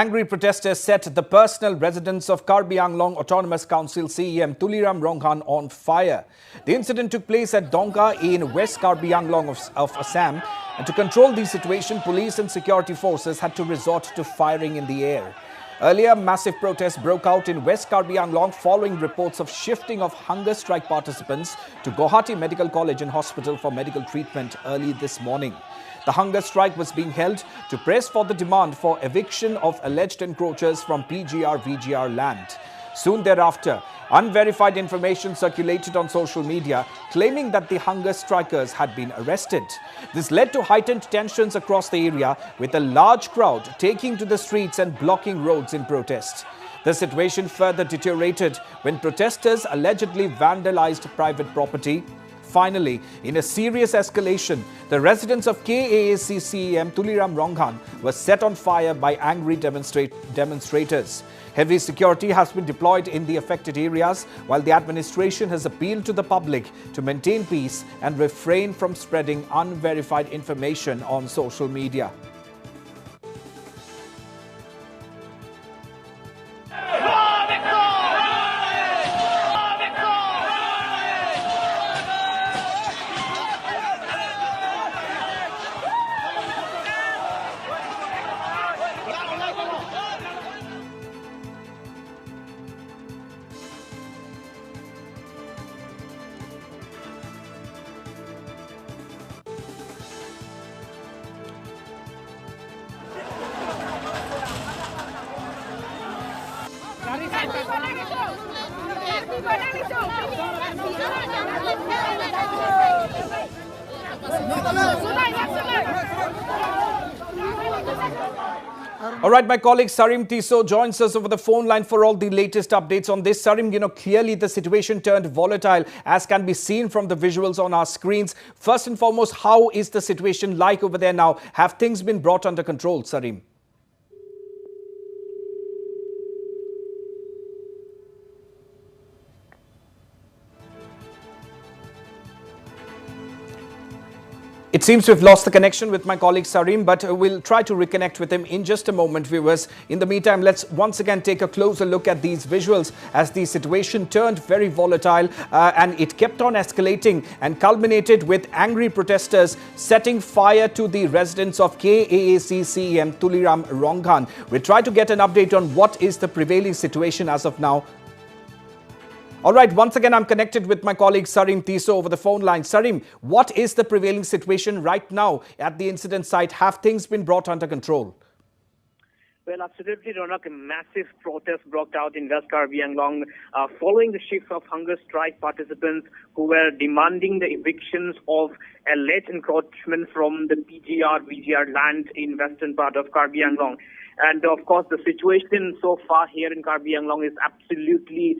Angry protesters set the personal residence of Karbi Anglong Autonomous Council CEM Tuliram Ronghang on fire. The incident took place at Dongka in West Karbi Anglong of Assam. And to control the situation, police and security forces had to resort to firing in the air. Earlier, massive protests broke out in West Karbi Anglong following reports of shifting of hunger strike participants to Guwahati Medical College and Hospital for medical treatment early this morning. The hunger strike was being held to press for the demand for eviction of alleged encroachers from PGR-VGR land. Soon thereafter, unverified information circulated on social media claiming that the hunger strikers had been arrested. This led to heightened tensions across the area, with a large crowd taking to the streets and blocking roads in protest. The situation further deteriorated when protesters allegedly vandalized private property. Finally, in a serious escalation, the residence of KAAC CEM Tuliram Ronghang was set on fire by angry demonstrators. Heavy security has been deployed in the affected areas, while the administration has appealed to the public to maintain peace and refrain from spreading unverified information on social media. All right, my colleague Sarim Tiso joins us over the phone line for all the latest updates on this. Sarim, clearly the situation turned volatile, as can be seen from the visuals on our screens. First and foremost, how is the situation like over there now? Have things been brought under control, Sarim? It seems we've lost the connection with my colleague Sarim, but we'll try to reconnect with him in just a moment, viewers. In the meantime, let's once again take a closer look at these visuals as the situation turned very volatile and it kept on escalating and culminated with angry protesters setting fire to the residence of KAAC CEM Tuliram Ronghang. We'll try to get an update on what is the prevailing situation as of now. All right, once again, I'm connected with my colleague Sarim Tiso over the phone line. Sarim, what is the prevailing situation right now at the incident site? Have things been brought under control? Well, absolutely, Ronak. A massive protest broke out in West Karbi Anglong following the shift of hunger strike participants who were demanding the evictions of alleged encroachment from the PGR-VGR land in western part of Karbi Anglong. And of course, the situation so far here in Karbi Anglong is absolutely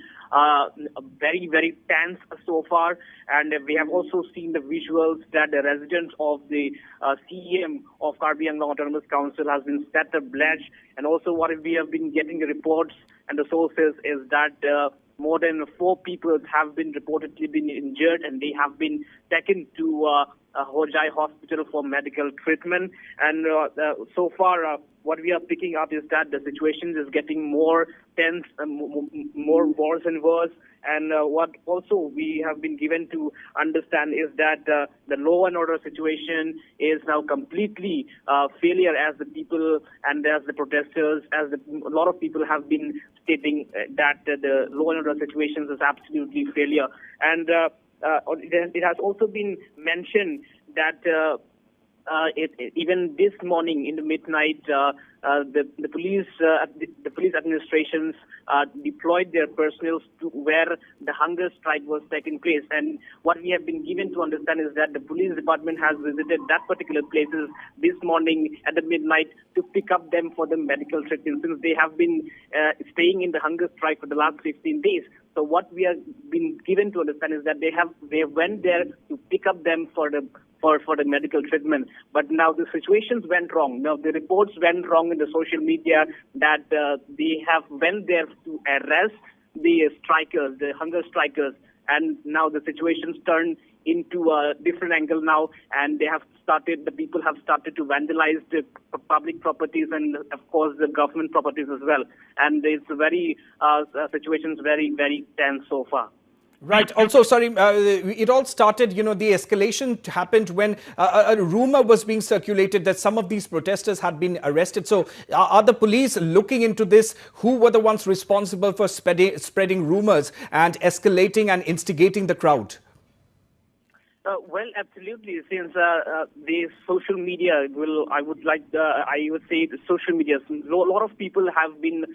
very, very tense so far. And we have also seen the visuals that the residents of the CEM of Karbi Anglong Autonomous Council has been set ablaze. And also what we have been getting the reports and the sources is that more than 4 people have been reportedly been injured, and they have been taken to Hojai Hospital for medical treatment. And so far, what we are picking up is that the situation is getting more tense, more worse and worse. And what also we have been given to understand is that the law and order situation is now completely failure, as the people and as the protesters, a lot of people have been stating that the law and order situation is absolutely failure. And it has also been mentioned that even this morning in the midnight, the police administrations deployed their personnel to where the hunger strike was taking place. And what we have been given to understand is that the police department has visited that particular places this morning at the midnight to pick up them for the medical treatment, since they have been staying in the hunger strike for the last 15 days. So what we have been given to understand is that they went there to pick up them for the medical treatment. But now the situations went wrong. Now the reports went wrong in the social media that they have went there to arrest the strikers, the hunger strikers. And now the situation's turned into a different angle now, and the people have started to vandalize the public properties and, of course, the government properties as well. And it's situation's very, very tense so far. Right. Also, sorry, it all started, the escalation happened when a rumor was being circulated that some of these protesters had been arrested. So are the police looking into this? Who were the ones responsible for spreading rumors and escalating and instigating the crowd? Well, absolutely. Since the social media I would say the social media. A lot of people have been,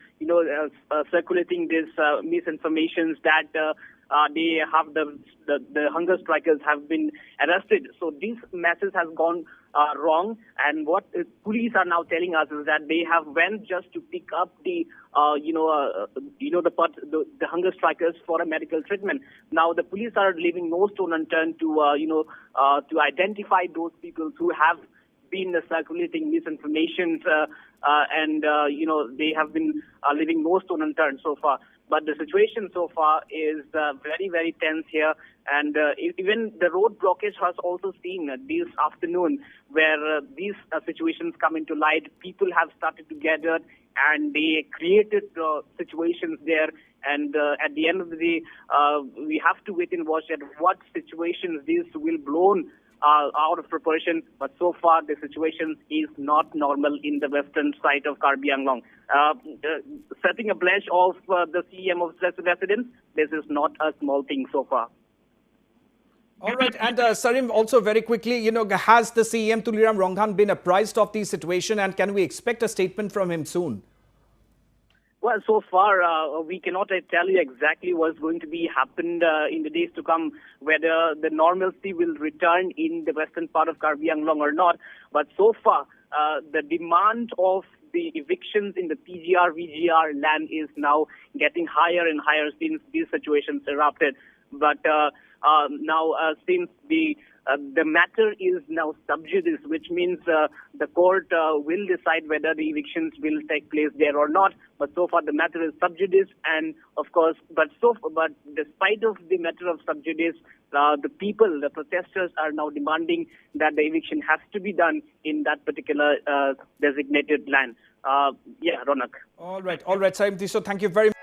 circulating this misinformations that they have the hunger strikers have been arrested. So this message has gone wrong, and what police are now telling us is that they have went just to pick up the hunger strikers for a medical treatment. Now the police are leaving no stone unturned to identify those people who have been circulating misinformation, and they have been leaving no stone unturned so far. But the situation so far is very, very tense here. And even the road blockage has also seen this afternoon where these situations come into light. People have started to gather and they created situations there. And at the end of the day, we have to wait and watch at what situations this will blown out of proportion, but so far the situation is not normal in the western side of Karbi Anglong. Setting ablaze of the CM of residents, this is not a small thing so far. All right, and Sarim, also very quickly, has the CM Tuliram Ronghang been apprised of the situation, and can we expect a statement from him soon? Well, so far, we cannot tell you exactly what's going to be happened in the days to come, whether the normalcy will return in the western part of Karbi Anglong or not. But so far, the demand of the evictions in the PGR, VGR land is now getting higher and higher since these situations erupted. But now, since the matter is now sub judice, which means the court will decide whether the evictions will take place there or not. But so far, the matter is sub judice, and of course, but despite of the matter of sub judice, the protesters are now demanding that the eviction has to be done in that particular designated land. Yeah, Ronak. All right, Saim Tiso, thank you very much.